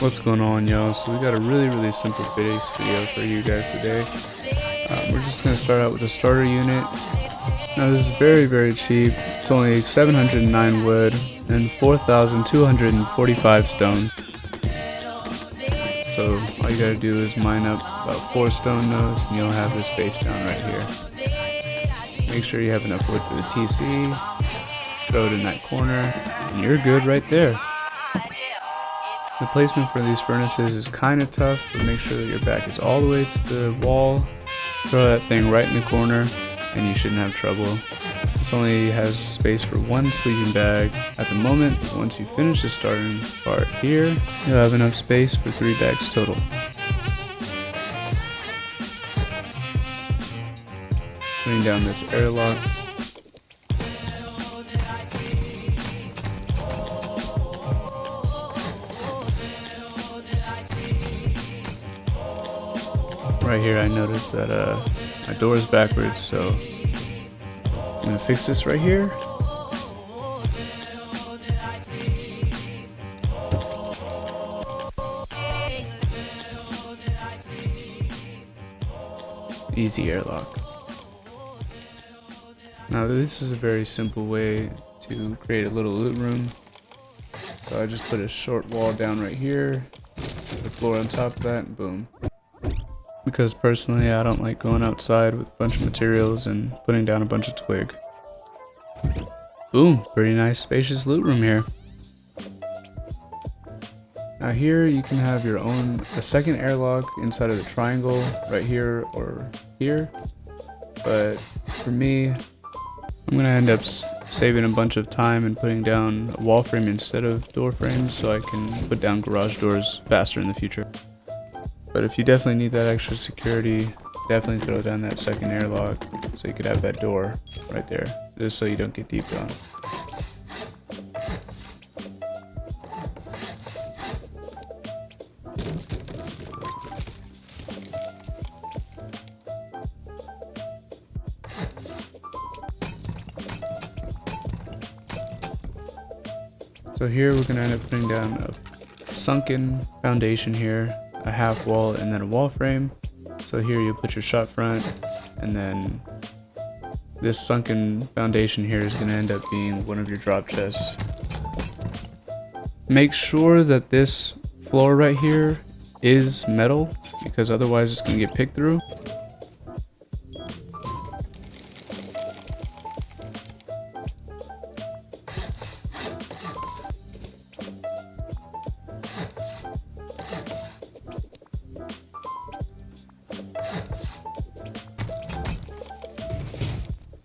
What's going on, y'all? So we got a really simple base video for you guys today. We're just going to start out with the starter unit. Now this is very cheap. It's only 709 wood and 4,245 stone. So all you gotta do is mine up about 4 stone nodes and you'll have this base down right here. Make sure you have enough wood for the TC, throw it in that corner, and you're good right there. The placement for these furnaces is kind of tough, but make sure that your back is all the way to the wall. Throw that thing right in the corner and you shouldn't have trouble. This only has space for 1 sleeping bag at the moment. Once you finish the starting part here, you'll have enough space for 3 bags total. Putting down this airlock. Right here I noticed that my door is backwards, so I'm gonna fix this right here. Easy airlock. Now this is a very simple way to create a little loot room. So I just put a short wall down right here, the floor on top of that, and boom. Because personally I don't like going outside with a bunch of materials and putting down a bunch of twig. Boom, pretty nice spacious loot room here. Now here you can have your own, a second airlock inside of the triangle right here or here. But for me, I'm gonna end up saving a bunch of time and putting down a wall frame instead of door frames so I can put down garage doors faster in the future. But if you definitely need that extra security, definitely throw down that second airlock so you could have that door right there, just so you don't get deep on. So here we're going to end up putting down a sunken foundation here, a half wall, and then a wall frame. So here you put your shot front, and then this sunken foundation here is going to end up being one of your drop chests. Make sure that this floor right here is metal, because otherwise it's going to get picked through.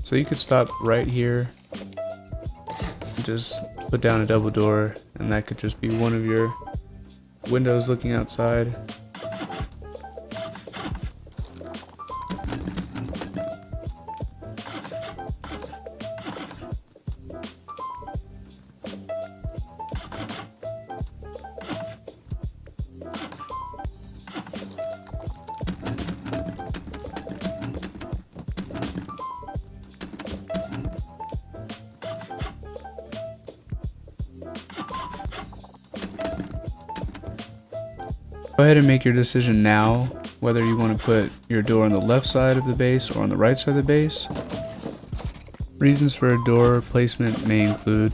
So you could stop right here and just put down a double door, and that could just be one of your windows looking outside. Go ahead and make your decision now whether you want to put your door on the left side of the base or on the right side of the base. Reasons for a door placement may include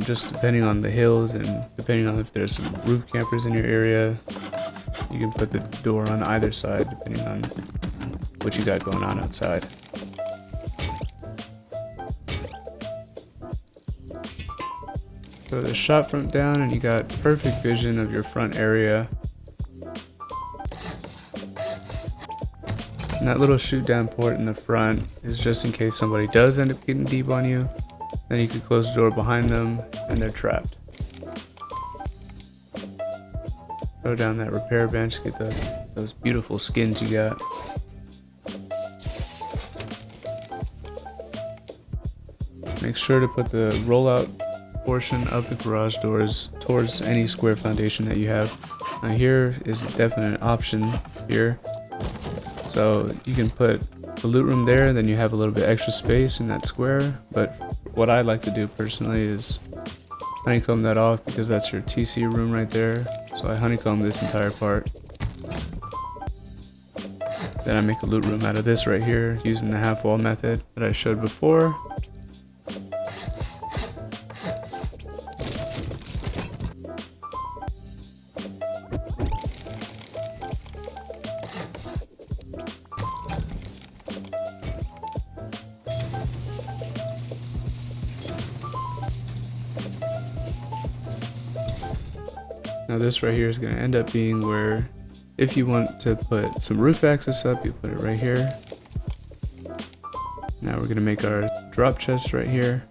just depending on the hills and depending on if there's some roof campers in your area. You can put the door on either side depending on what you got going on outside. Throw the shot front down and you got perfect vision of your front area. And that little shoot down port in the front is just in case somebody does end up getting deep on you. Then you can close the door behind them and they're trapped. Throw down that repair bench, get those beautiful skins you got. Make sure to put the rollout portion of the garage doors towards any square foundation that you have. Now here is a definite option here. So you can put the loot room there, then you have a little bit extra space in that square. But what I like to do personally is honeycomb that off, because that's your TC room right there. So I honeycomb this entire part. Then I make a loot room out of this right here using the half wall method that I showed before. Now this right here is going to end up being where, if you want to put some roof access up, you put it right here. Now we're going to make our drop chest right here.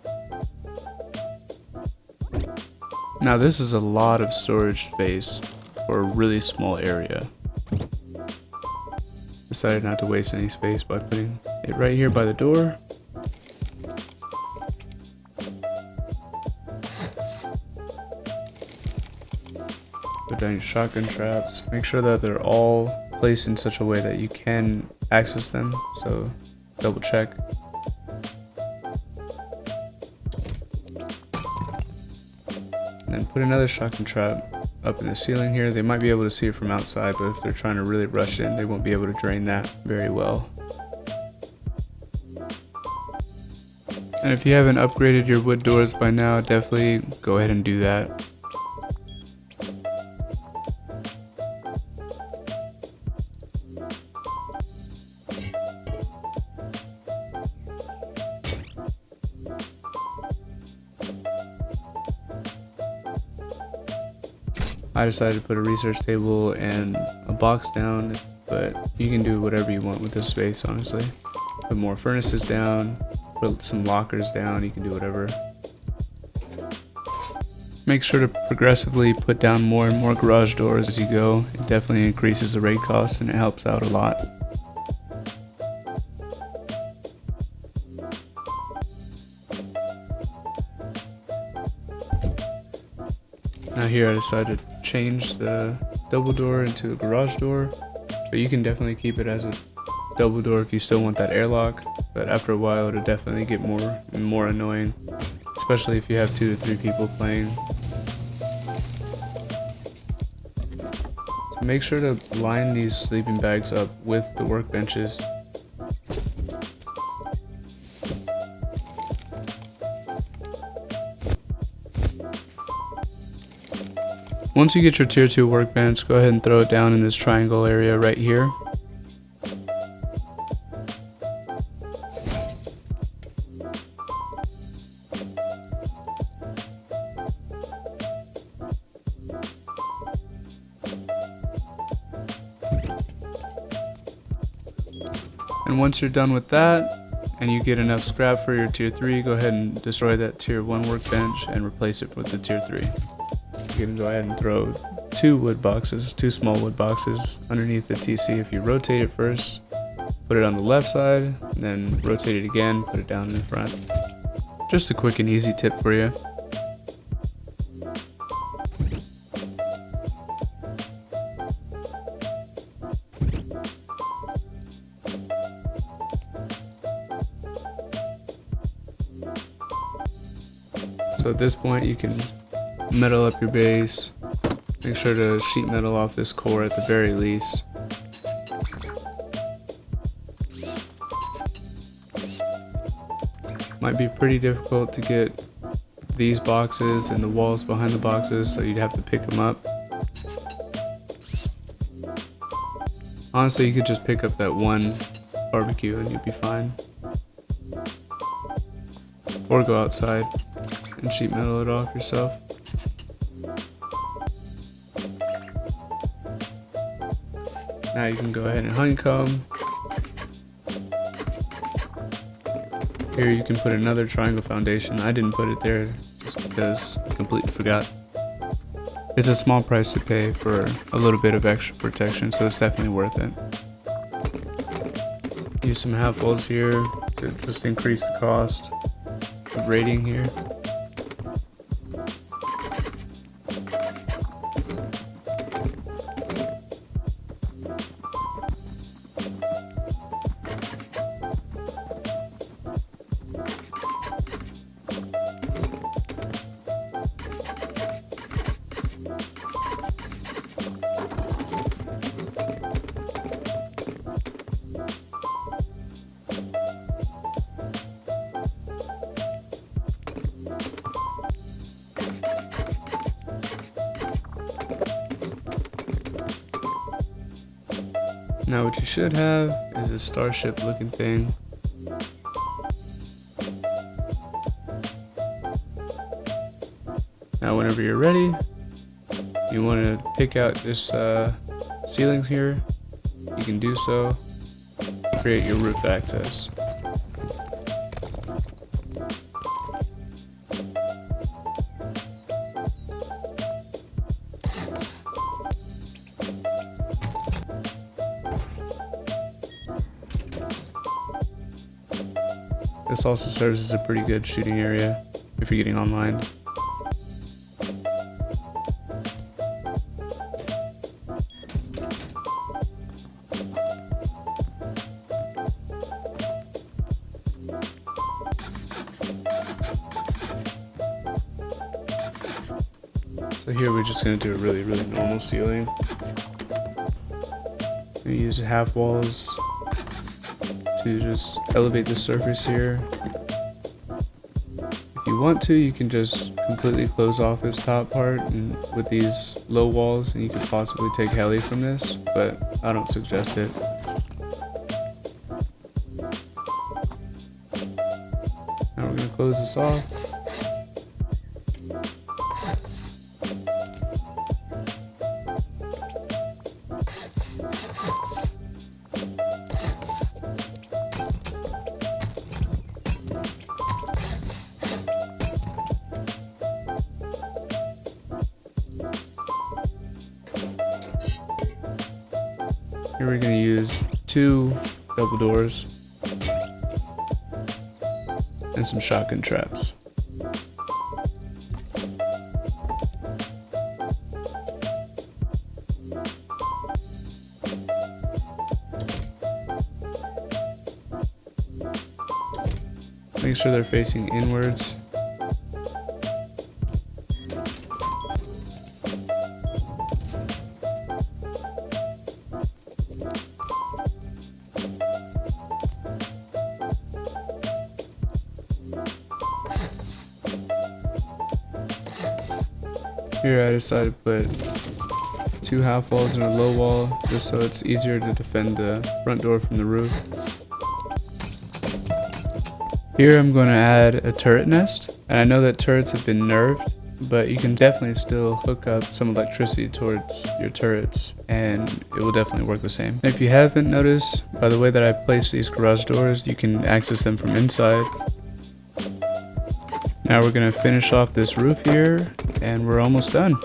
Now this is a lot of storage space for a really small area. Decided not to waste any space by putting it right here by the door. Put down your shotgun traps. Make sure that they're all placed in such a way that you can access them, so double check. And then put another shotgun trap up in the ceiling here. They might be able to see it from outside, but if they're trying to really rush in, they won't be able to drain that very well. And if you haven't upgraded your wood doors by now, definitely go ahead and do that. I decided to put a research table and a box down, but you can do whatever you want with this space, honestly. Put more furnaces down, put some lockers down, you can do whatever. Make sure to progressively put down more and more garage doors as you go. It definitely increases the raid cost and it helps out a lot. Now here I decided to change the double door into a garage door, but you can definitely keep it as a double door if you still want that airlock, but after a while it'll definitely get more and more annoying, especially if you have 2 to 3 people playing. So make sure to line these sleeping bags up with the workbenches. Once you get your tier 2 workbench, go ahead and throw it down in this triangle area right here. And once you're done with that, and you get enough scrap for your tier 3, go ahead and destroy that tier 1 workbench and replace it with the tier 3. You can go ahead and throw 2 small wood boxes underneath the TC. If you rotate it first, put it on the left side, and then rotate it again, put it down in the front. Just a quick and easy tip for you. So at this point you can metal up your base. Make sure to sheet metal off this core at the very least. Might be pretty difficult to get these boxes and the walls behind the boxes, so you'd have to pick them up. Honestly, you could just pick up that one barbecue and you'd be fine. Or go outside and sheet metal it off yourself. Now you can go ahead and honeycomb. Here you can put another triangle foundation. I didn't put it there just because I completely forgot. It's a small price to pay for a little bit of extra protection, so it's definitely worth it. Use some half walls here to just increase the cost of raiding here. Now what you should have is a starship looking thing. Now whenever you're ready, you want to pick out this ceilings here. You can do so. Create your roof access. This also serves as a pretty good shooting area if you're getting online. So here we're just going to do a really normal ceiling. We use half walls to just elevate the surface here. If you want to, you can just completely close off this top part and with these low walls, and you could possibly take heli from this, but I don't suggest it. Now we're going to close this off. Here we're going to use 2 double doors and some shotgun traps. Make sure they're facing inwards. Here I decided to put 2 half walls and a low wall just so it's easier to defend the front door from the roof. Here I'm going to add a turret nest, and I know that turrets have been nerfed, but you can definitely still hook up some electricity towards your turrets and it will definitely work the same. And if you haven't noticed, by the way that I place these garage doors, you can access them from inside. Now we're going to finish off this roof here, and we're almost done.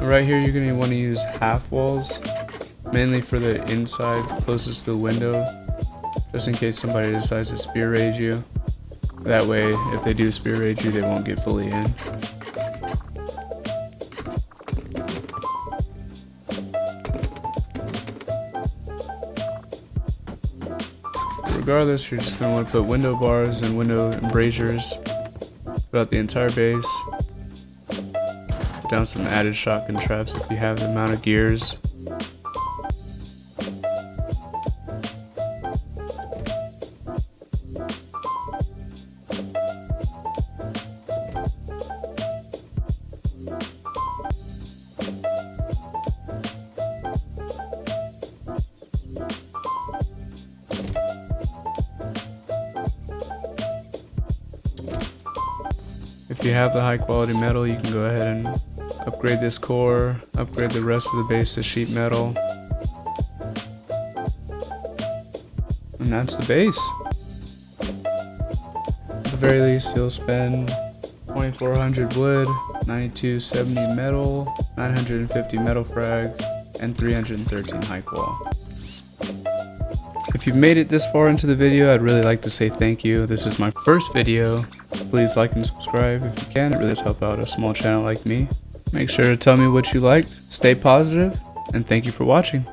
Right here you're going to want to use half walls, mainly for the inside closest to the window, just in case somebody decides to spear raid you. That way, if they do spear raid you, they won't get fully in. Regardless, you're just going to want to put window bars and window embrasures throughout the entire base. Put down some added shotgun traps if you have the amount of gears. If you have the high quality metal, you can go ahead and upgrade this core, upgrade the rest of the base to sheet metal. And that's the base. At the very least, you'll spend 2400 wood, 9270 metal, 950 metal frags, and 313 high qual. If you've made it this far into the video, I'd really like to say thank you. This is my first video. Please like and subscribe if you can. It really does help out a small channel like me. Make sure to tell me what you liked, stay positive, and thank you for watching.